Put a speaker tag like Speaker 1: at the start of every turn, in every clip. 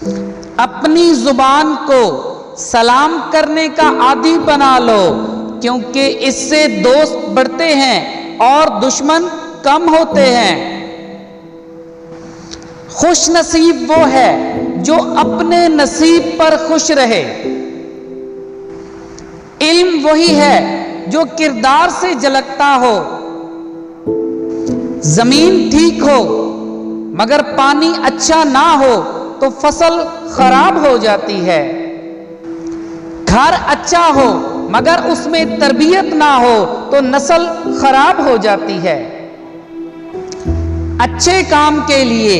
Speaker 1: अपनी जुबान को सलाम करने का आदी बना लो, क्योंकि इससे दोस्त बढ़ते हैं और दुश्मन कम होते हैं। खुश नसीब वो है जो अपने नसीब पर खुश रहे। इल्म वही है जो किरदार से झलकता हो। जमीन ठीक हो मगर पानी अच्छा ना हो तो फसल खराब हो जाती है। घर अच्छा हो मगर उसमें तरबियत ना हो तो नस्ल खराब हो जाती है। अच्छे काम के लिए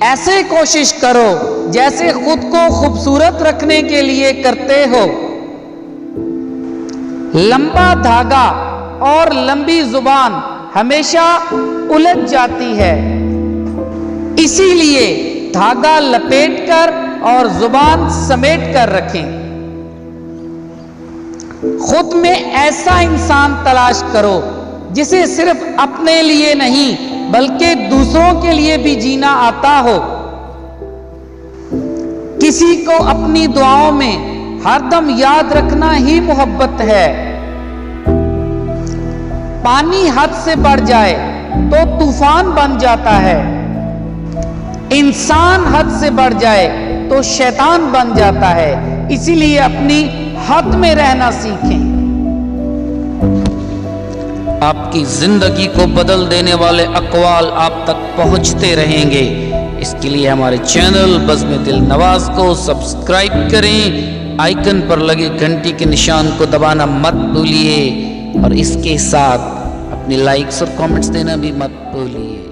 Speaker 1: ऐसे कोशिश करो जैसे खुद को खूबसूरत रखने के लिए करते हो। लंबा धागा और लंबी जुबान हमेशा उलझ जाती है, इसीलिए धागा लपेटकर और जुबान समेट कर रखें। खुद में ऐसा इंसान तलाश करो जिसे सिर्फ अपने लिए नहीं बल्कि दूसरों के लिए भी जीना आता हो। किसी को अपनी दुआओं में हरदम याद रखना ही मोहब्बत है। पानी हद से बढ़ जाए तो तूफान बन जाता है, इंसान हद से बढ़ जाए तो शैतान बन जाता है। इसीलिए अपनी हद में रहना सीखें। आपकी जिंदगी को बदल देने वाले अक़वाल आप तक पहुंचते रहेंगे। इसके लिए हमारे चैनल बज़्म दिल नवाज को सब्सक्राइब करें, आइकन पर लगे घंटी के निशान को दबाना मत भूलिए और इसके साथ अपनी लाइक्स और कमेंट्स देना भी मत भूलिए।